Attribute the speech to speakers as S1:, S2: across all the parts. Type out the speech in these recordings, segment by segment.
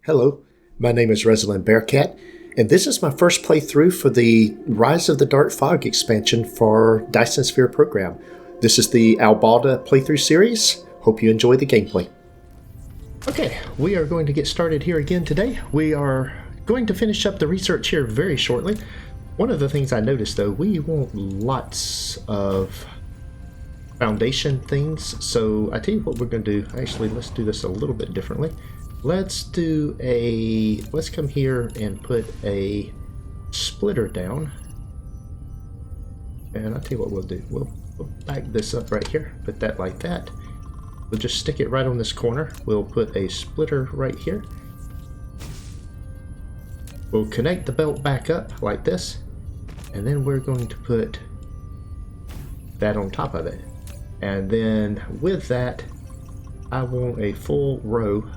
S1: Hello, my name is Resilient Bearcat, and this is my first playthrough for the Rise of the Dark Fog expansion for Dyson Sphere program. This is the Albalda playthrough series. Hope you enjoy the gameplay. Okay, we are going to get started here again today. We are going to finish up the research here very shortly. One of the things I noticed though, we want lots of foundation things, so I tell you what we're going to do. Actually, let's do this a little bit differently. Let's come here and put a splitter down. And I'll tell you what we'll do. We'll back this up right here, put that like that. We'll just stick it right on this corner. We'll put a splitter right here. We'll connect the belt back up like this. And then we're going to put that on top of it. And then with that, I want a full row.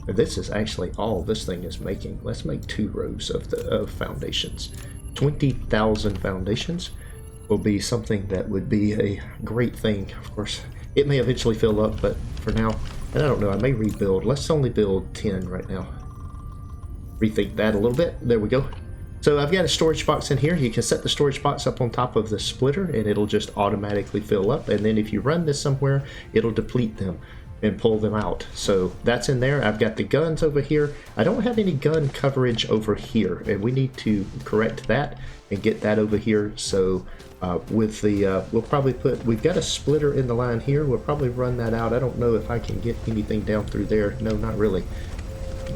S1: This is actually all this thing is making. Let's make 2 rows of foundations. 20,000 foundations will be something that would be a great thing. Of course, it may eventually fill up, but for now, and I don't know, I may rebuild. Let's only build 10 right now. Rethink that a little bit. There we go. So I've got a storage box in here. You can set the storage box up on top of the splitter and it'll just automatically fill up. And then if you run this somewhere, it'll deplete them and pull them out. So that's in there. I've got the guns over here. I don't have any gun coverage over here, and we need to correct that and get that over here. So with the we'll probably we've got a splitter in the line here. We'll probably run that out. I don't know if I can get anything down through there. No, not really.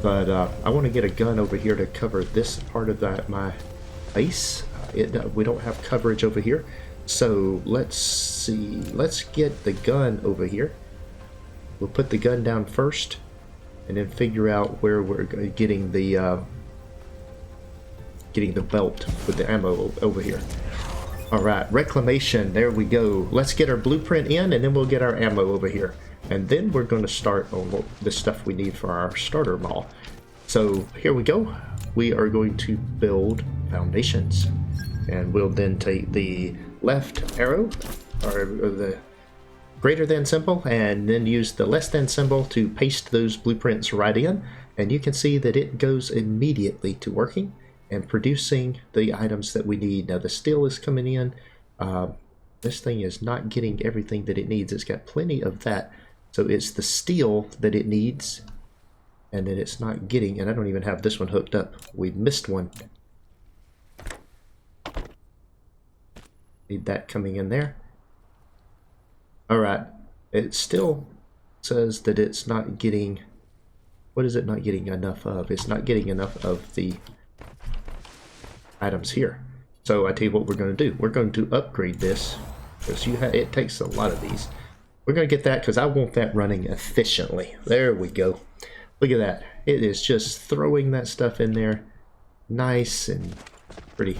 S1: But I want to get a gun over here to cover this part of my base. We don't have coverage over here. So let's see. Let's get the gun over here. We'll put the gun down first, and then figure out where we're getting the belt with the ammo over here. All right, reclamation. There we go. Let's get our blueprint in, and then we'll get our ammo over here, and then we're going to start on the stuff we need for our starter mall. So here we go. We are going to build foundations, and we'll then take the left arrow or the greater than symbol and then use the less than symbol to paste those blueprints right in, and you can see that it goes immediately to working and producing the items that we need. Now the steel is coming in. This thing is not getting everything that it needs. It's got plenty of that, so it's the steel that it needs and that it's not getting, and I don't even have this one hooked up. We missed one. Need that coming in there. Alright, it still says that it's not getting, what is it not getting enough of? It's not getting enough of the items here. So I tell you what we're going to do. We're going to upgrade this, because it takes a lot of these. We're going to get that because I want that running efficiently. There we go. Look at that. It is just throwing that stuff in there. Nice and pretty.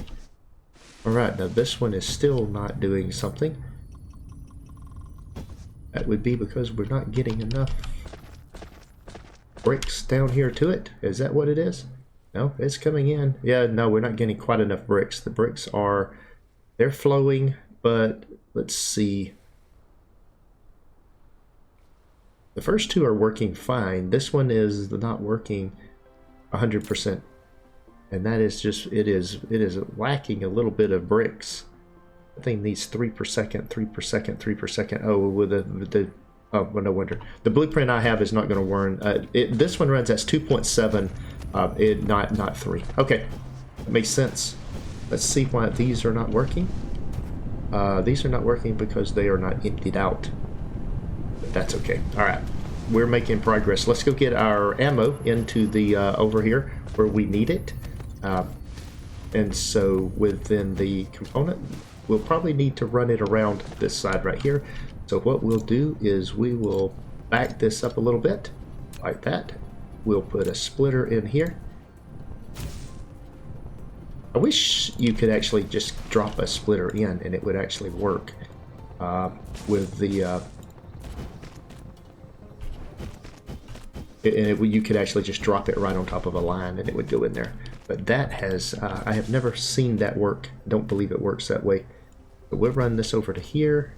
S1: Alright, now this one is still not doing something. That would be because we're not getting enough bricks down here to it. Is that what it is? No, it's coming in. Yeah, no, we're not getting quite enough bricks. The bricks they're flowing, but let's see. The first 2 are working fine. This one is not working 100%. And that is just, it is lacking a little bit of bricks. The thing needs 3 per second, 3 per second, 3 per second. Oh, with oh, well, no wonder. The blueprint I have is not going to run. This one runs as 2.7, not 3. Okay, that makes sense. Let's see why these are not working. These are not working because they are not emptied out. But that's okay. All right, we're making progress. Let's go get our ammo into the over here where we need it. And so within the component, we'll probably need to run it around this side right here. So what we'll do is we will back this up a little bit, like that. We'll put a splitter in here. I wish you could actually just drop a splitter in and it would actually work with the... you could actually just drop it right on top of a line and it would go in there. But that has, I have never seen that work. Don't believe it works that way. But we'll run this over to here,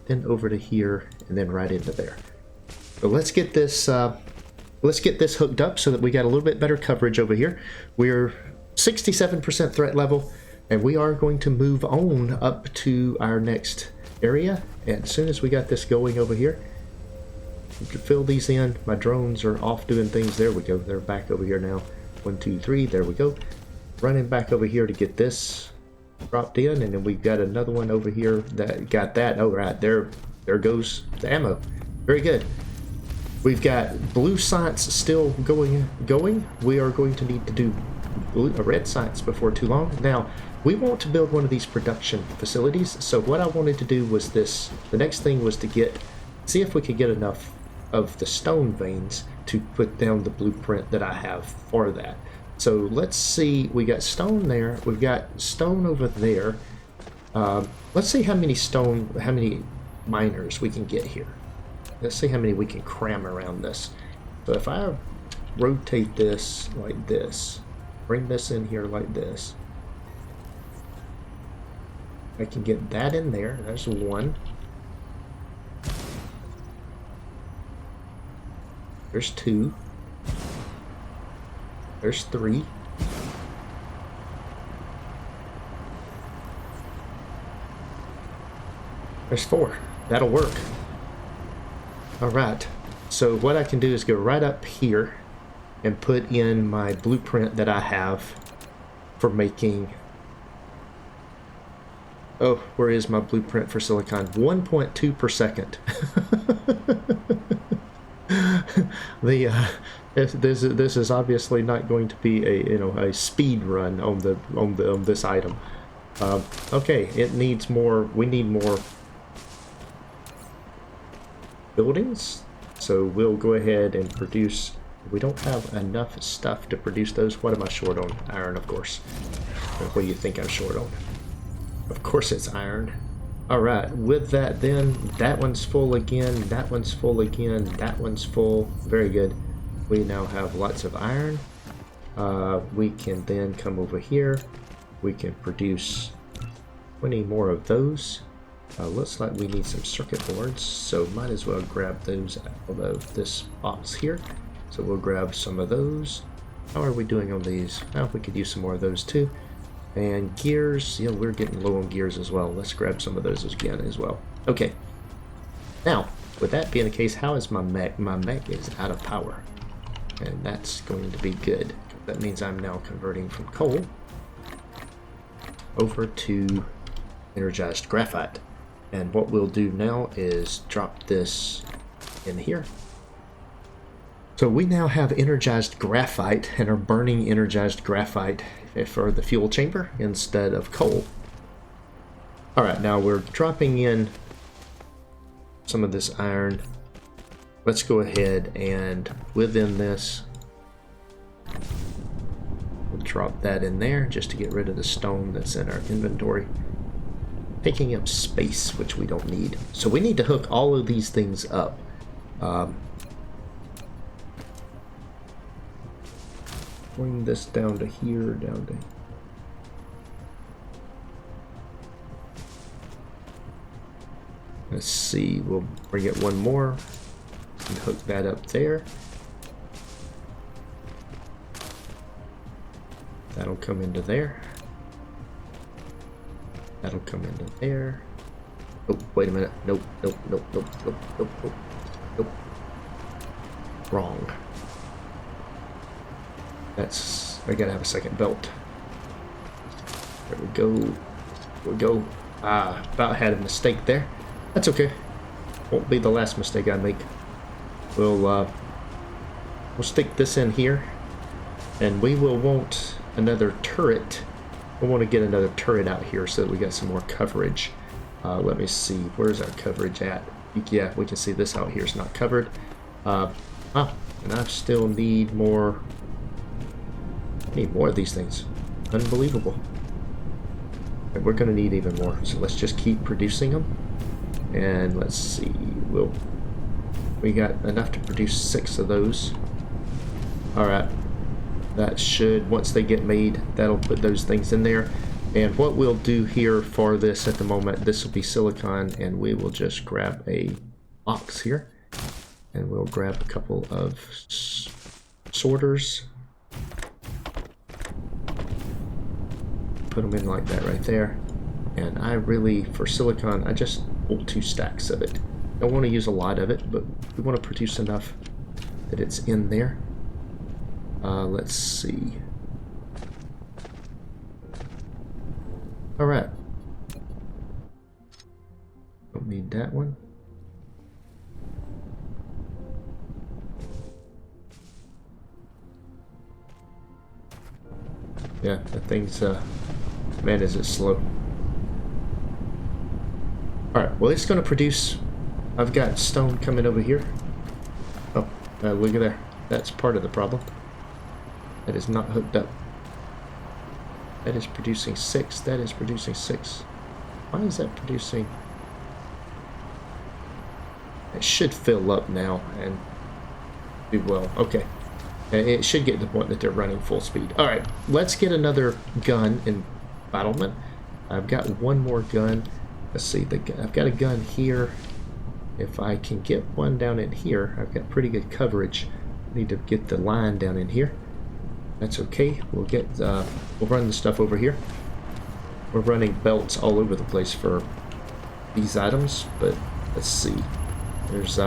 S1: then over to here, and then right into there. So let's get this let's get this hooked up so that we got a little bit better coverage over here. We're 67% threat level, and we are going to move on up to our next area. And as soon as we got this going over here, we can fill these in. My drones are off doing things. There we go. They're back over here now. 1, 2, 3. There we go. Running back over here to get this dropped in, and then we've got another one over here that got that. Oh, right. There goes the ammo. Very good. We've got blue science still going. We are going to need to do red science before too long. Now, we want to build one of these production facilities, so what I wanted to do was this. The next thing was to see if we could get enough of the stone veins to put down the blueprint that I have for that. So let's see, we got stone there, we've got stone over there. Let's see how many miners we can get here. Let's see how many we can cram around this. So if I rotate this like this, bring this in here like this, I can get that in there. There's one. There's two. There's three. There's four. That'll work. Alright, so what I can do is go right up here and put in my blueprint that I have for making... Oh, where is my blueprint for silicon? 1.2 per second. This is obviously not going to be a speed run on this item. Okay, it needs more. We need more buildings, so we'll go ahead and produce. We don't have enough stuff to produce those. What am I short on? Iron, of course. What do you think I'm short on? Of course it's iron. Alright, with that then, that one's full again, that one's full again, that one's full. Very good. We now have lots of iron. We can then come over here. We can produce 20 more of those. Looks like we need some circuit boards, so might as well grab those out of this box here. So we'll grab some of those. How are we doing on these? Well, we could use some more of those too. And gears, yeah, we're getting low on gears as well. Let's grab some of those again as well. Okay. Now, with that being the case, how is my mech? My mech is out of power. And that's going to be good. That means I'm now converting from coal over to energized graphite. And what we'll do now is drop this in here. So we now have energized graphite and are burning energized graphite for the fuel chamber instead of coal. Alright, now we're dropping in some of this iron. Let's go ahead and within this, we'll drop that in there just to get rid of the stone that's in our inventory. Taking up space, which we don't need. So we need to hook all of these things up. Bring this down to here, down to... Let's see, we'll bring it one more and hook that up there. That'll come into there. That'll come into there. Oh, wait a minute. Nope, nope, nope, nope, nope, nope, nope, nope. Wrong. That's... I gotta have a second belt. There we go. There we go. Ah, about had a mistake there. That's okay. Won't be the last mistake I make. We'll stick this in here. And we will want another turret. We want to get another turret out here so that we got some more coverage. Let me see. Where's our coverage at? Yeah, we can see this out here is not covered. And I still need more... Need more of these things. Unbelievable. And we're going to need even more. So let's just keep producing them. And let's see. We got enough to produce 6 of those. Alright. That should, once they get made, that'll put those things in there. And what we'll do here for this at the moment, this will be silicon, and we will just grab a box here. And we'll grab a couple of sorters. Put them in like that right there. And I really, for silicon, I just want 2 stacks of it. Don't want to use a lot of it, but we want to produce enough that it's in there. Let's see. All right. Don't need that one. Yeah, that thing's, man, is it slow. Alright, well, it's going to produce... I've got stone coming over here. Oh, look at there. That's part of the problem. That is not hooked up. That is producing 6. That is producing 6. Why is that producing... It should fill up now and do well. Okay. It should get to the point that they're running full speed. Alright, let's get another gun in battlement. I've got one more gun. Let's see, I've got a gun here. If I can get one down in here, I've got pretty good coverage. Need to get the line down in here. That's okay. We'll run the stuff over here. We're running belts all over the place for these items, but let's see. There's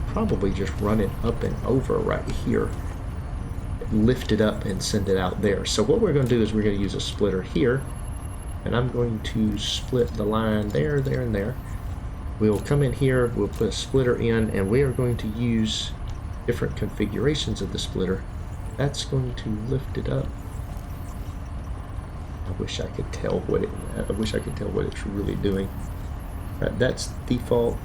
S1: probably just run it up and over right here. Lift it up and send it out there. So what we're going to do is we're going to use a splitter here, and I'm going to split the line there, there, and there. We'll come in here, we'll put a splitter in, and we are going to use different configurations of the splitter. That's going to lift it up. I wish I could tell what it's really doing. That's default.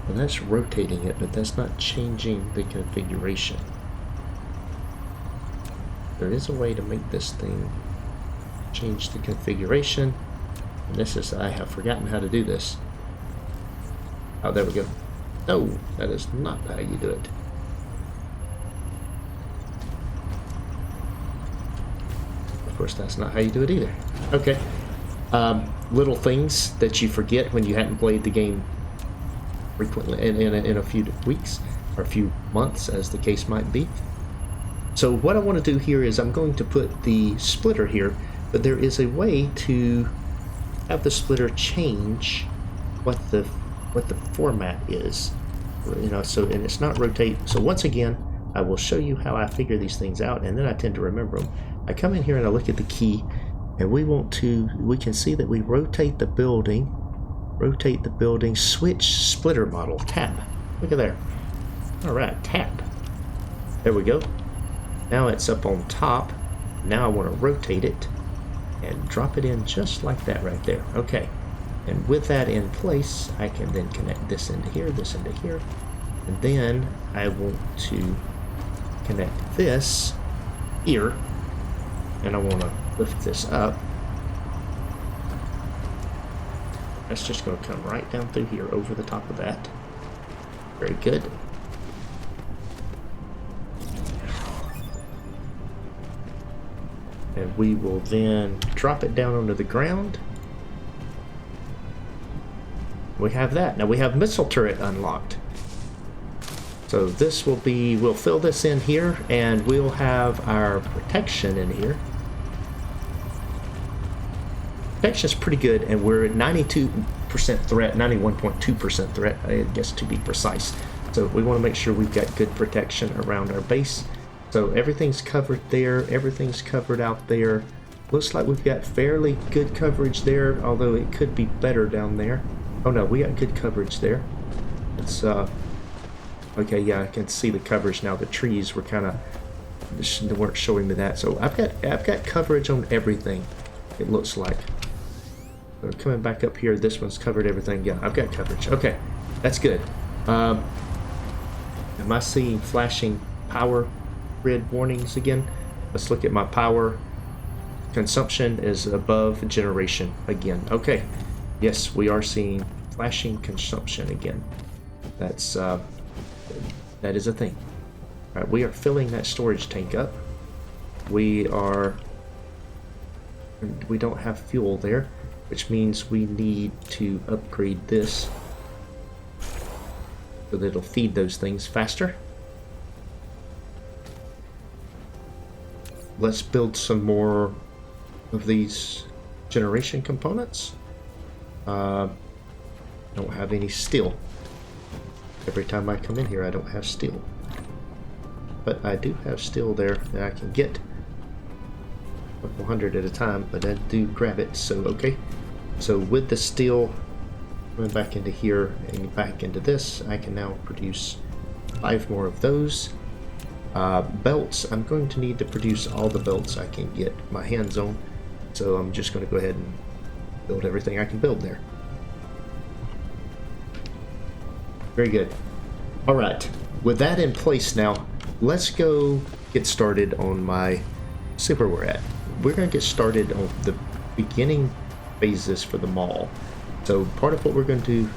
S1: And that's rotating it, but that's not changing the configuration. There is a way to make this thing change the configuration. And this is, I have forgotten how to do this. Oh, there we go. No, that is not how you do it. Of course, that's not how you do it either. Okay. Little things that you forget when you hadn't played the game frequently in a few weeks or a few months, as the case might be. So what I want to do here is I'm going to put the splitter here, but there is a way to have the splitter change what the format is, you know. So, and it's not rotate. So once again, I will show you how I figure these things out, and then I tend to remember them. I come in here and I look at the key, and we can see that we rotate the building, switch splitter model, tab. Look at there. All right, tab. There we go. Now it's up on top. Now I want to rotate it and drop it in just like that right there. Okay. And with that in place, I can then connect this into here, and then I want to connect this here, and I want to lift this up. That's just going to come right down through here over the top of that. Very good. And we will then drop it down onto the ground. We have that. Now we have missile turret unlocked. So this will be, we'll fill this in here, and we'll have our protection in here. Protection's pretty good, and we're at 92% threat, 91.2% threat, I guess, to be precise. So we want to make sure we've got good protection around our base. So everything's covered there, everything's covered out there. Looks like we've got fairly good coverage there, although it could be better down there. Oh no, we got good coverage there. It's okay, yeah, I can see the coverage now. The trees were kind of, they weren't showing me that. So I've got coverage on everything, it looks like. So coming back up here, this one's covered everything. Yeah, I've got coverage. Okay, that's good. Am I seeing flashing power grid warnings again? Let's look at my power. Consumption is above generation again. Okay, yes, we are seeing flashing consumption again. That's That is a thing. All right, we are filling that storage tank up. We don't have fuel there, which means we need to upgrade this so that it'll feed those things faster. Let's build some more of these generation components. Don't have any steel. Every time I come in here, I don't have steel. But I do have steel there that I can get 100 at a time, but I do grab it, so okay. So with the steel going back into here and back into this, I can now produce 5 more of those. Belts, I'm going to need to produce all the belts I can get my hands on, so I'm just going to go ahead and build everything I can build there. Very good. Alright, with that in place now, let's go get started on my super we're at. We're going to get started on the beginning phases for the mall. So part of what we're going to do,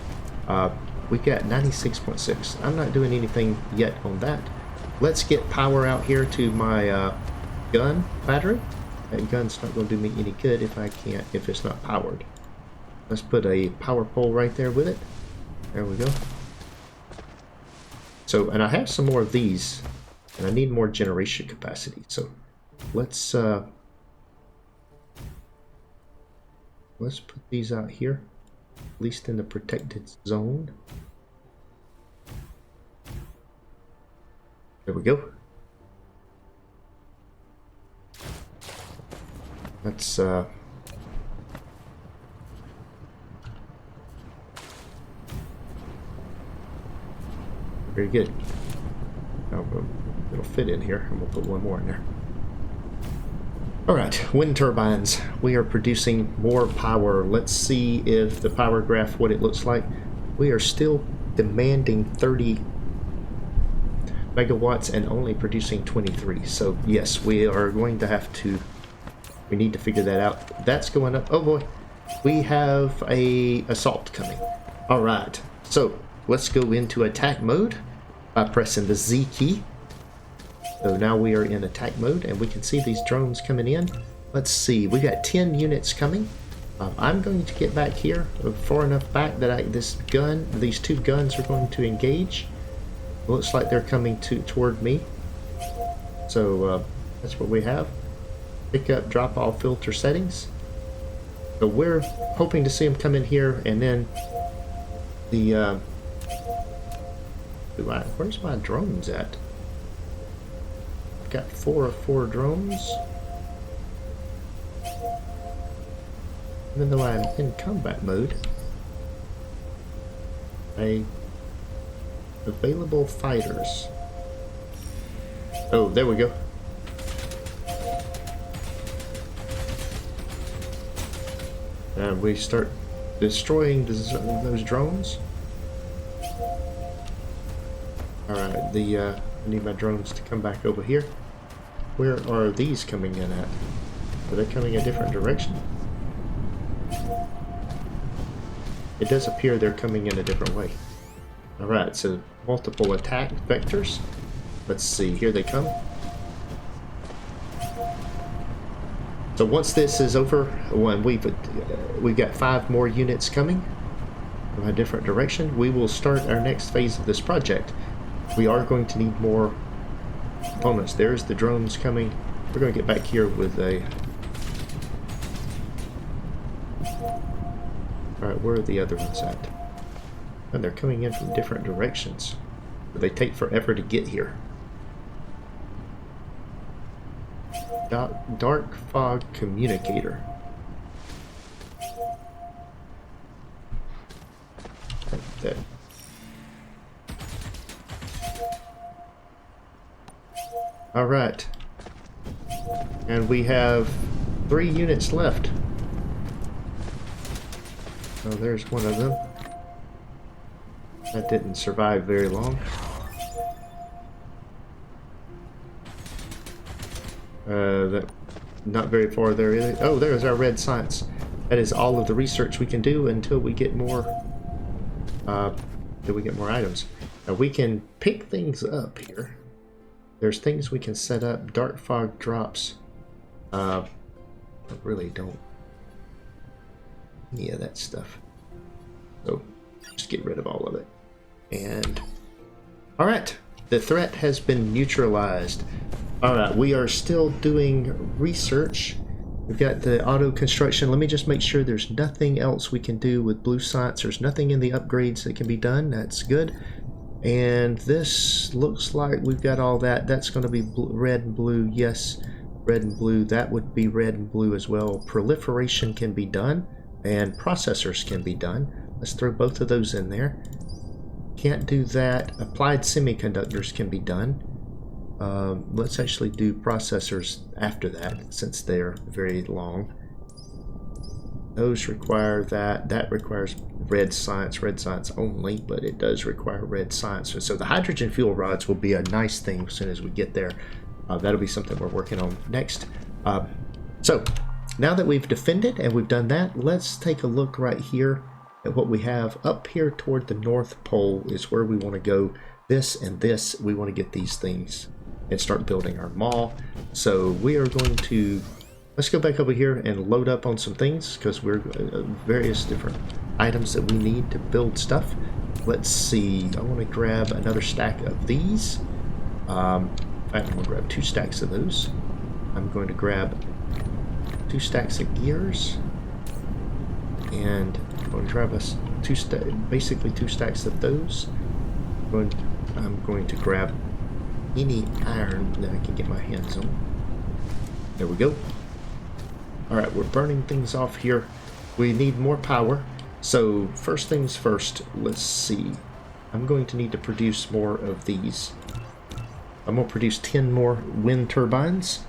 S1: we got 96.6. I'm not doing anything yet on that. Let's get power out here to my gun battery. That gun's not going to do me any good if it's not powered. Let's put a power pole right there with it. There we go. So, and I have some more of these, and I need more generation capacity. So let's put these out here, at least in the protected zone. There we go. Let's very good. Now it'll fit in here, and we'll put one more in there. Alright, wind turbines. We are producing more power. Let's see if the power graph, what it looks like. We are still demanding 30 megawatts and only producing 23. So yes, we are going to have to, we need to figure that out. That's going up. Oh boy, we have a assault coming. Alright, so let's go into attack mode by pressing the Z key. So now we are in attack mode, and we can see these drones coming in. Let's see, we got 10 units coming. I'm going to get back here far enough back that these two guns are going to engage. It looks like they're coming toward me. So that's what we have. Pick up, drop all filter settings. So we're hoping to see them come in here, and then the where's my drones at? Got 4 of 4 drones. Even though I'm in combat mode, available fighters. Oh, there we go. And we start destroying those drones. Alright, I need my drones to come back over here. Where are these coming in at? Are they coming a different direction? It does appear they're coming in a different way. Alright, so multiple attack vectors. Let's see, here they come. So once this is over, when we've got 5 more units coming from a different direction, we will start our next phase of this project. We are going to need more components. There's the drones coming. We're going to get back here with a... Alright, where are the other ones at? And they're coming in from different directions. They take forever to get here. Dark fog communicator. That. All right, and we have 3 units left. Oh, there's one of them. That didn't survive very long. That not very far there either. Oh, there's our red science. That is all of the research we can do until we get more. Items. Now we can pick things up here. There's things we can set up. Dark fog drops. I really don't need any of that stuff. So just get rid of all of it. And alright, the threat has been neutralized. Alright, we are still doing research. We've got the auto construction. Let me just make sure there's nothing else we can do with blue science. There's nothing in the upgrades that can be done. That's good. And this looks like we've got all that. That's going to be red and blue. Yes, red and blue. That would be red and blue as well. Proliferation can be done, and processors can be done. Let's throw both of those in there. Can't do that. Applied semiconductors can be done. Let's actually do processors after that, since they're very long. Those require that. That requires red science only, but it does require red science. So the hydrogen fuel rods will be a nice thing as soon as we get there. That'll be something we're working on next. So now that we've defended and we've done that, let's take a look right here at what we have up here toward the North Pole is where we want to go. This and this, we want to get these things and start building our mall. So we are going to, let's go back over here and load up on some things, because we're various different items that we need to build stuff. Let's see, I want to grab another stack of these. In fact, I'm going to grab 2 stacks of those. I'm going to grab 2 stacks of gears, and I'm going to grab us basically 2 stacks of those. I'm going to grab any iron that I can get my hands on. There we go. Alright, we're burning things off here. We need more power. So first things first, let's see. I'm going to need to produce more of these. I'm going to produce 10 more wind turbines.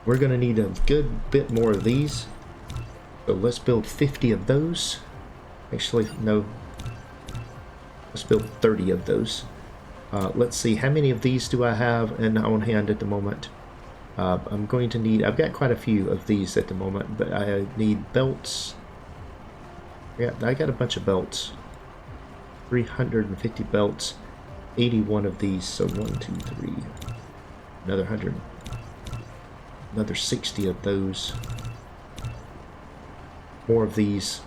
S1: We're going to need a good bit more of these. So let's build 50 of those. Actually, no. Let's build 30 of those. Let's see, how many of these do I have on hand at the moment? I'm going to need, I've got quite a few of these at the moment, but I need belts. Yeah, I got a bunch of belts. 350 belts. 81 of these, so 1, 2, 3. Another 100. Another 60 of those. More of these.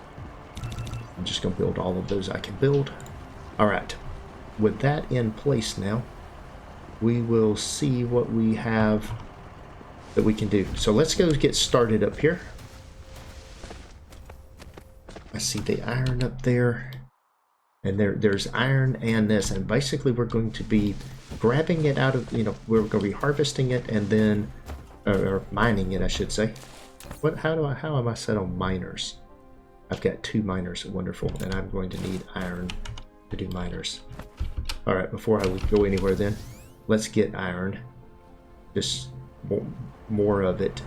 S1: I'm just going to build all of those I can build. Alright. With that in place now, we will see what we have that we can do. So let's go get started up here. I see the iron up there, and there's iron and this, and basically we're going to be grabbing it out of, we're going to be harvesting it and then, or mining it, I should say. How am I set on miners? I've got 2 miners, wonderful, and I'm going to need iron to do miners. Alright, before I go anywhere then, let's get iron. Just more of it.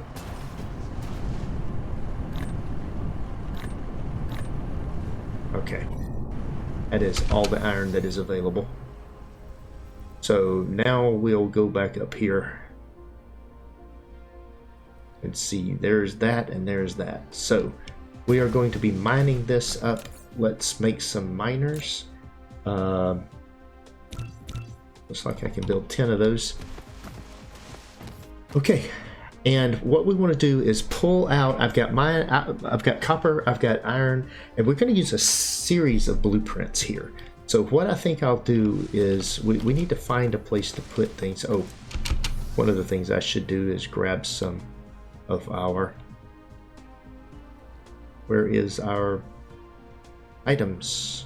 S1: Okay. That is all the iron that is available. So now we'll go back up here and see. There's that and there's that. So we are going to be mining this up. Let's make some miners. Looks like I can build 10 of those. Okay, and what we want to do is pull out. I've got copper, I've got iron, and we're going to use a series of blueprints here. So what I think I'll do is we need to find a place to put things. Oh, one of the things I should do is grab some of our. Where is our items?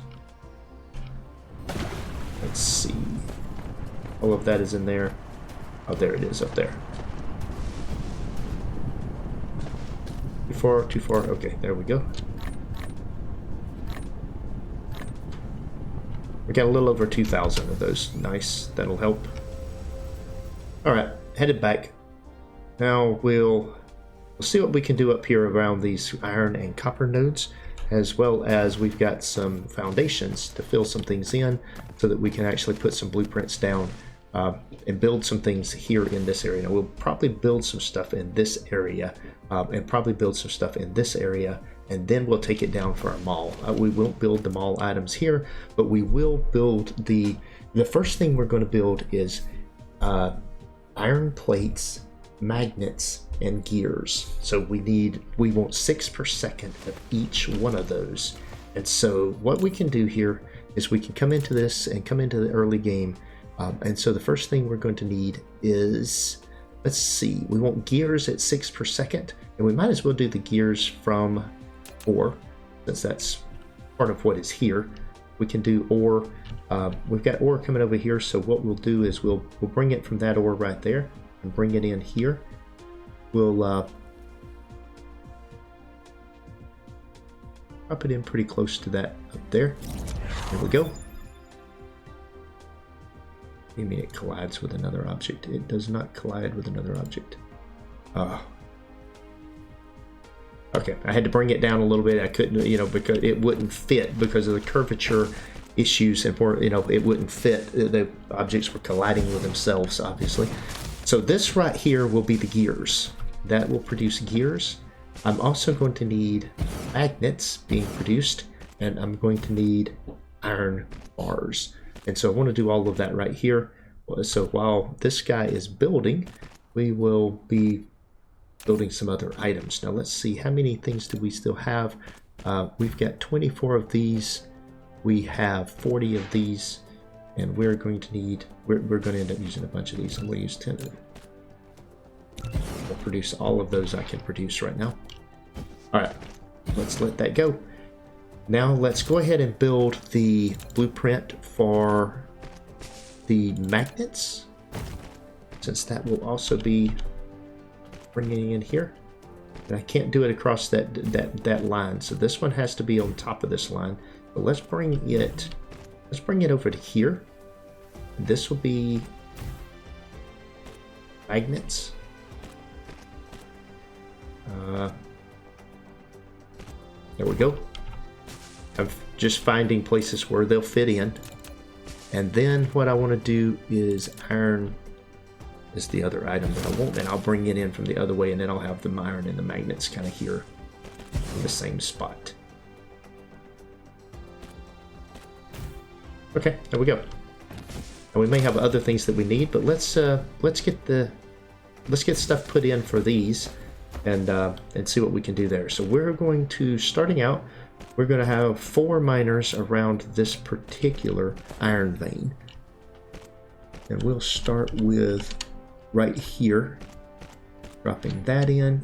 S1: Let's see. All of that is in there. Oh, there it is up there. Too far. Okay, there we go. We got a little over 2,000 of those. Nice. That'll help. Alright, headed back. Now we'll see what we can do up here around these iron and copper nodes, as well as we've got some foundations to fill some things in so that we can actually put some blueprints down and build some things here in this area. Now, we'll probably build some stuff in this area and probably build some stuff in this area and then we'll take it down for our mall. We won't build the mall items here, but we will build the first thing we're going to build is iron plates, magnets, and gears. So we want 6 per second of each one of those. And so what we can do here is we can come into this and come into the early game. And so the first thing we're going to need is, let's see, we want gears at 6 per second, and we might as well do the gears from ore, since that's part of what is here. We can do ore. We've got ore coming over here, so what we'll do is we'll bring it from that ore right there and bring it in here. We'll drop it in pretty close to that up there. There we go. You mean it collides with another object? It does not collide with another object. Okay, I had to bring it down a little bit. I couldn't, because it wouldn't fit because of the curvature issues, and it wouldn't fit. The objects were colliding with themselves, obviously. So this right here will be the gears. That will produce gears. I'm also going to need magnets being produced, and I'm going to need iron bars. And so I want to do all of that right here. So while this guy is building, we will be building some other items. Now let's see, how many things do we still have? We've got 24 of these. We have 40 of these, and we're going to need, we're going to end up using a bunch of these. I'm going to use 10 of them. I'll produce all of those I can produce right now. All right, let's let that go. Now let's go ahead and build the blueprint for the magnets, since that will also be bringing in here. And I can't do it across that line, so this one has to be on top of this line. But let's bring it over to here. This will be magnets. There we go. I'm just finding places where they'll fit in. And then what I want to do is iron is the other item that I want, and I'll bring it in from the other way, and then I'll have the iron and the magnets kind of here in the same spot. Okay, there we go. And we may have other things that we need, but let's get stuff put in for these, and see what we can do there. So we're going to, starting out, we're going to have 4 miners around this particular iron vein. And we'll start with right here, dropping that in.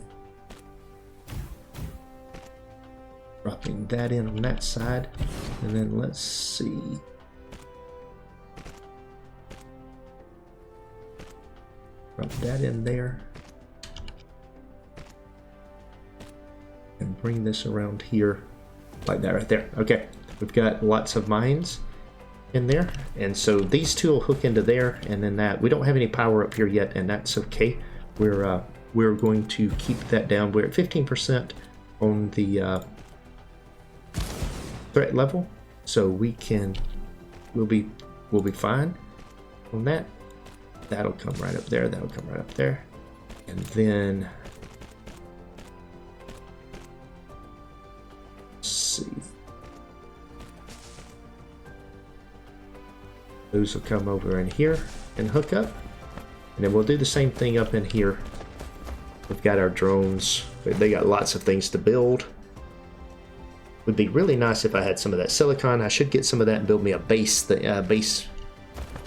S1: Dropping that in on that side. And then let's see. Drop that in there. And bring this around here. Like that right there. Okay, we've got lots of mines in there, and so these two will hook into there, and then that, we don't have any power up here yet, and that's okay. We're going to keep that down. We're at 15% on the threat level, so we'll be fine on that. That'll come right up there. That'll come right up there, and then see. Those will come over in here and hook up, and then we'll do the same thing up in here. We've got our drones. They got lots of things to build. Would be really nice if I had some of that silicon. I should get some of that and build me a base, base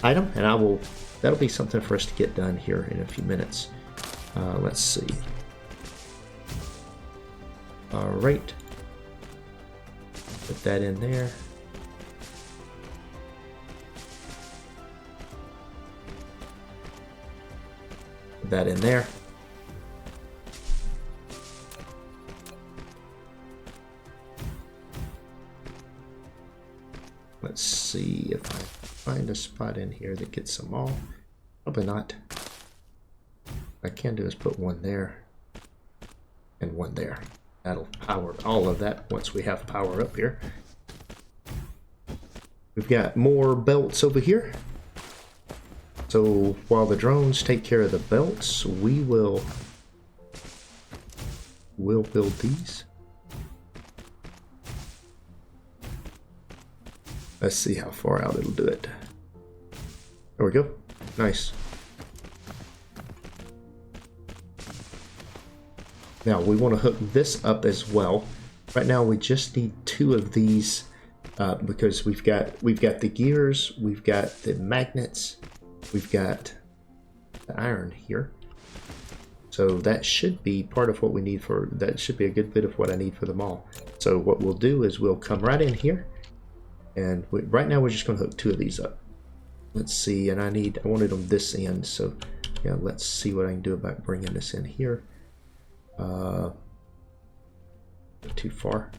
S1: item, and that'll be something for us to get done here in a few minutes. Let's see. All right. Put that in there. Put that in there. Let's see if I find a spot in here that gets them all. Probably not. What I can do is put one there and one there. That'll power all of that once we have power up here. We've got more belts over here. So while the drones take care of the belts, we'll build these. Let's see how far out it'll do it. There we go. Nice. Now we want to hook this up as well. Right now we just need 2 of these because we've got the gears, we've got the magnets, we've got the iron here. So that should be part of what we need for, that should be a good bit of what I need for the mall. So what we'll do is we'll come right in here, and right now we're just going to hook 2 of these up. Let's see, and I wanted on this end, so yeah, let's see what I can do about bringing this in here. Too far.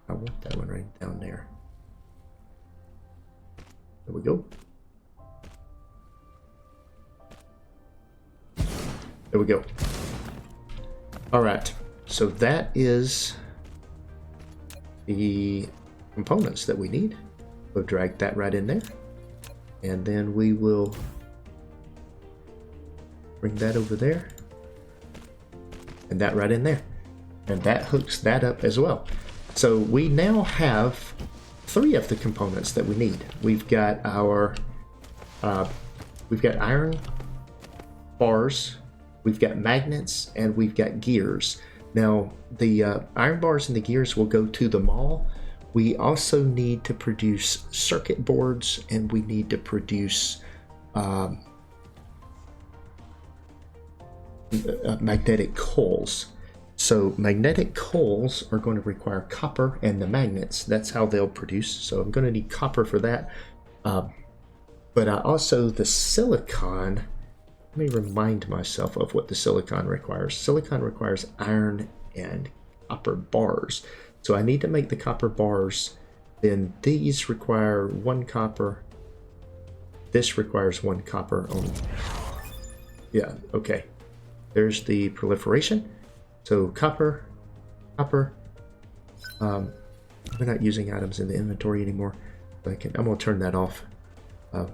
S1: I want that one right down there. There we go. There we go. All right, so that is the components that we need. We'll drag that right in there, and then we will bring that over there, and that right in there, and that hooks that up as well. So we now have 3 of the components that we need. We've got our iron bars, we've got magnets, and we've got gears. Now the iron bars and the gears will go to the mall. We also need to produce circuit boards, and we need to produce magnetic coils. So magnetic coils are going to require copper and the magnets. That's how they'll produce. So I'm going to need copper for that. But also the silicon, let me remind myself of what the silicon requires. Silicon requires iron and copper bars. So I need to make the copper bars. Then these require 1 copper. This requires 1 copper only. Yeah, okay. There's the proliferation. So copper. We're not using items in the inventory anymore. I'm gonna turn that off.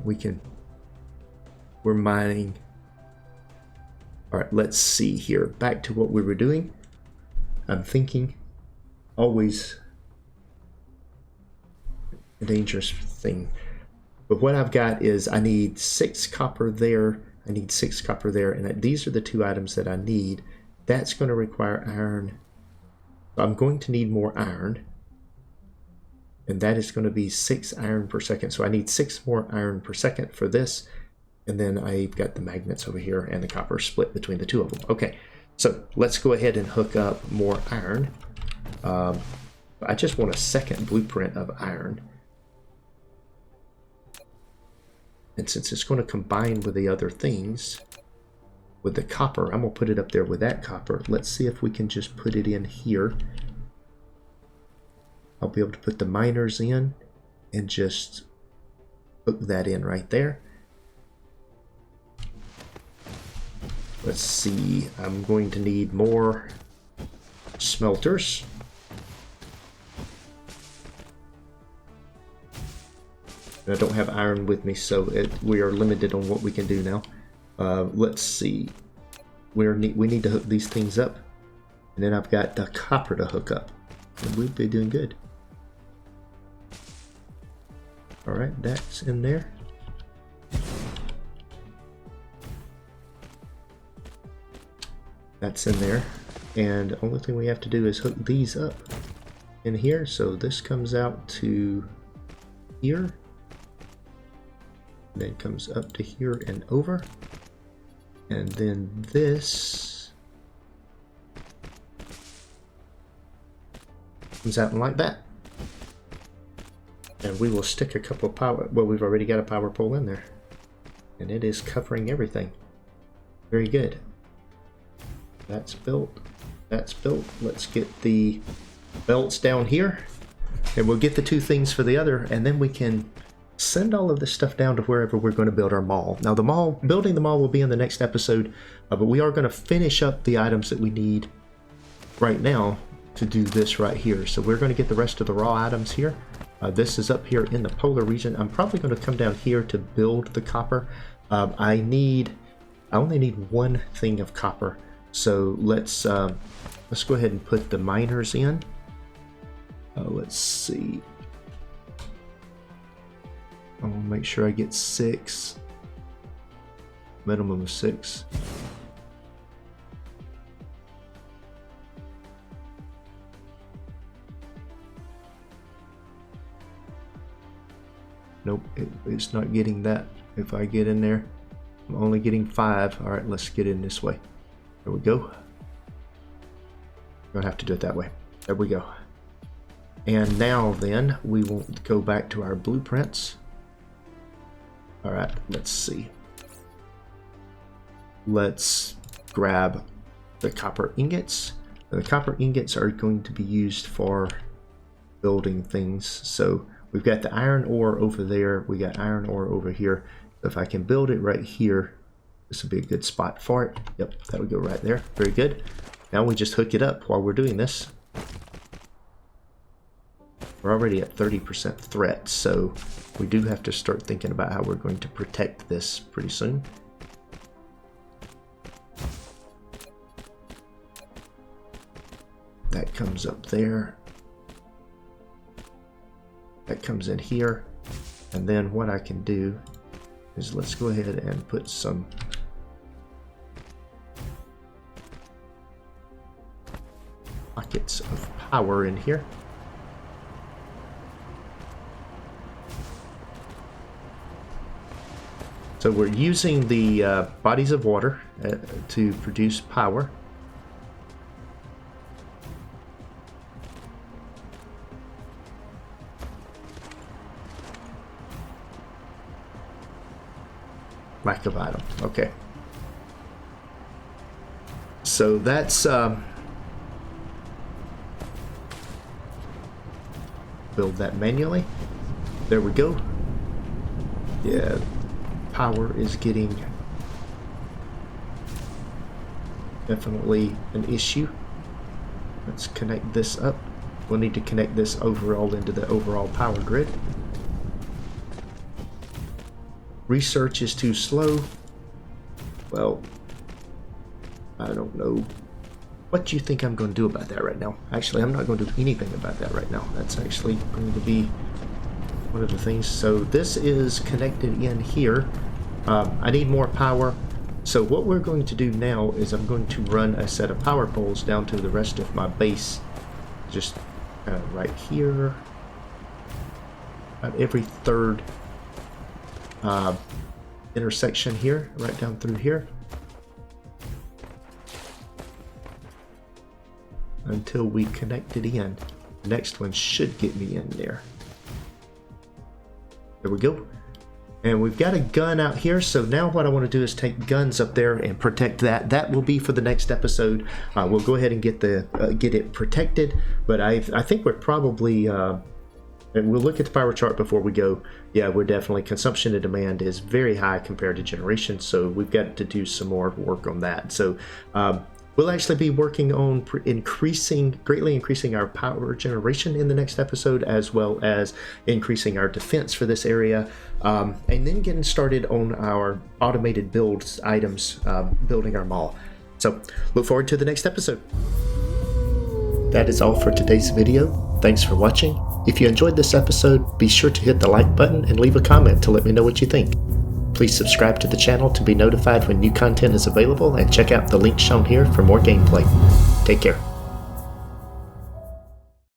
S1: We're mining. All right, let's see here. Back to what we were doing. I'm thinking, always a dangerous thing. But what I've got is I need 6 copper there. I need 6 copper there, and these are the 2 items that I need. That's going to require iron. I'm going to need more iron, and that is going to be 6 iron per second. So I need 6 more iron per second for this, and then I've got the magnets over here and the copper split between the 2 of them. Okay, so let's go ahead and hook up more iron. I just want a second blueprint of iron. And since it's going to combine with the other things, with the copper, I'm going to put it up there with that copper. Let's see if we can just put it in here. I'll be able to put the miners in and just hook that in right there. Let's see, I'm going to need more smelters. And I don't have iron with me, so we are limited on what we can do now. Let's see. We need to hook these things up, and then I've got the copper to hook up, and we'd be doing good. All right, that's in there. That's in there, and the only thing we have to do is hook these up in here. So this comes out to here, then comes up to here and over, and then this comes out like that. And we will stick a couple of power, well, we've already got a power pole in there, and it is covering everything. Very good. That's built. That's built. Let's get the belts down here, and we'll get the 2 things for the other, and then we can send all of this stuff down to wherever we're going to build our mall. Now building the mall will be in the next episode, but we are going to finish up the items that we need right now to do this right here. So we're going to get the rest of the raw items here. This is up here in the polar region. I'm probably going to come down here to build the copper. I only need 1 thing of copper. So let's go ahead and put the miners in. Let's see. I want to make sure I get 6. Minimum of 6. Nope, it's not getting that. If I get in there, I'm only getting 5. All right, let's get in this way. There we go. Don't have to do it that way. There we go. And now then, we will go back to our blueprints. All right, let's see. Let's grab the copper ingots. The copper ingots are going to be used for building things. So we've got the iron ore over there. We got iron ore over here. If I can build it right here, this would be a good spot for it. Yep, that would go right there. Very good. Now we just hook it up while we're doing this. We're already at 30% threat, so we do have to start thinking about how we're going to protect this pretty soon. That comes up there. That comes in here. And then what I can do is let's go ahead and put some pockets of power in here. So we're using the bodies of water to produce power. Lack of item. Okay. So that's build that manually. There we go. Yeah, power is getting definitely an issue. Let's connect this up. We'll need to connect this overall into the overall power grid. Research is too slow. Well, I don't know. What do you think I'm going to do about that right now? Actually, I'm not going to do anything about that right now. That's actually going to be one of the things. So this is connected in here. I need more power. So what we're going to do now is I'm going to run a set of power poles down to the rest of my base. Just right here. About every third intersection here, right down through here, until we connect it in. The next one should get me in there. There we go. And we've got a gun out here, so now what I want to do is take guns up there and protect that. That will be for the next episode. We'll go ahead and get it protected, but I think we're probably and we'll look at the power chart before we go. Yeah, we're definitely, consumption and demand is very high compared to generation, so we've got to do some more work on that. So we'll actually be working on greatly increasing our power generation in the next episode, as well as increasing our defense for this area, and then getting started on our automated builds items, building our mall. So look forward to the next episode. That is all for today's video. Thanks for watching. If you enjoyed this episode, be sure to hit the like button and leave a comment to let me know what you think. Please subscribe to the channel to be notified when new content is available, and check out the link shown here for more gameplay. Take care.